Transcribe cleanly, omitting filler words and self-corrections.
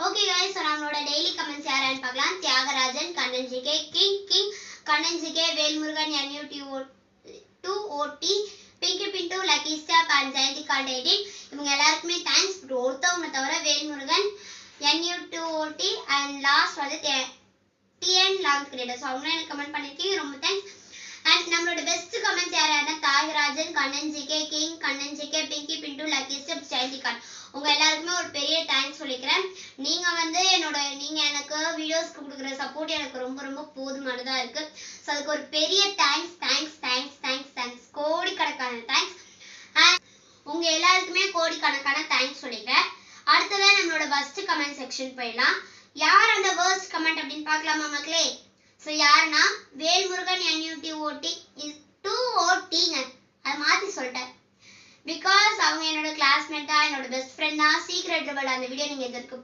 Okay guys, so நம்மளோட daily comments யாரான்னு பார்க்கலாம். Thiyagarajan, Kannan GK, King, Kannan GK, Velmurugan, NU2OT, Pinky Pintu, Lucky Stop and Jayanthi கால்டேடின். இவங்க எல்லாருக்குமே தேங்க்ஸ். ஒருத்தவங்க தவிர வேல்முருகன், NU2OT அண்ட் லாஸ்ட் வந்து TN லாங் கிரியேட்டர். ஸோ அவங்க எனக்கு கமெண்ட் பண்ணியிருக்கீங்க, ரொம்ப தேங்க்ஸ். அண்ட் நம்மளோட பெஸ்ட் கமெண்ட்ஸ் யாராருன்னா Thiyagarajan, Kannan GK, King, Kannan GK, Pinky Pintu, Lucky Stop, Jayanthi கால். உங்க எல்லாருக்குமே ஒரு பெரிய தேங்க்ஸ் சொல்லிக்கிறேன். நீங்க வந்து நீங்க எனக்கு வீடியோஸ்க்கு கொடுக்குற சப்போர்ட் எனக்கு ரொம்ப ரொம்ப போதுமானதா இருக்கு. ஸோ அதுக்கு ஒரு பெரிய தேங்க்ஸ், கோடிக்கணக்கான தேங்க்ஸ். அண்ட் உங்க எல்லாருக்குமே கோடிக்கணக்கான தேங்க்ஸ் சொல்லிக்கிறேன். அடுத்ததான் நம்மளோட ஃபர்ஸ்ட் கமெண்ட் செக்ஷன் போயிடலாம். யார் அந்த வேர்ஸ்ட் கமெண்ட் அப்படின்னு பார்க்கலாமா மக்களே? ஸோ யாருன்னா வேல்முருகன், NU2OT 2OTங்க, அதை மாற்றி சொல்லிட்டேன். பிகாஸ் அவங்க என்னோட கிளாஸ்மேட் தான், என்னோட பெஸ்ட் ஃப்ரெண்ட் தான். சீக்ரெட் ரிவல் அந்த வீடியோ நீங்கள் இதற்கு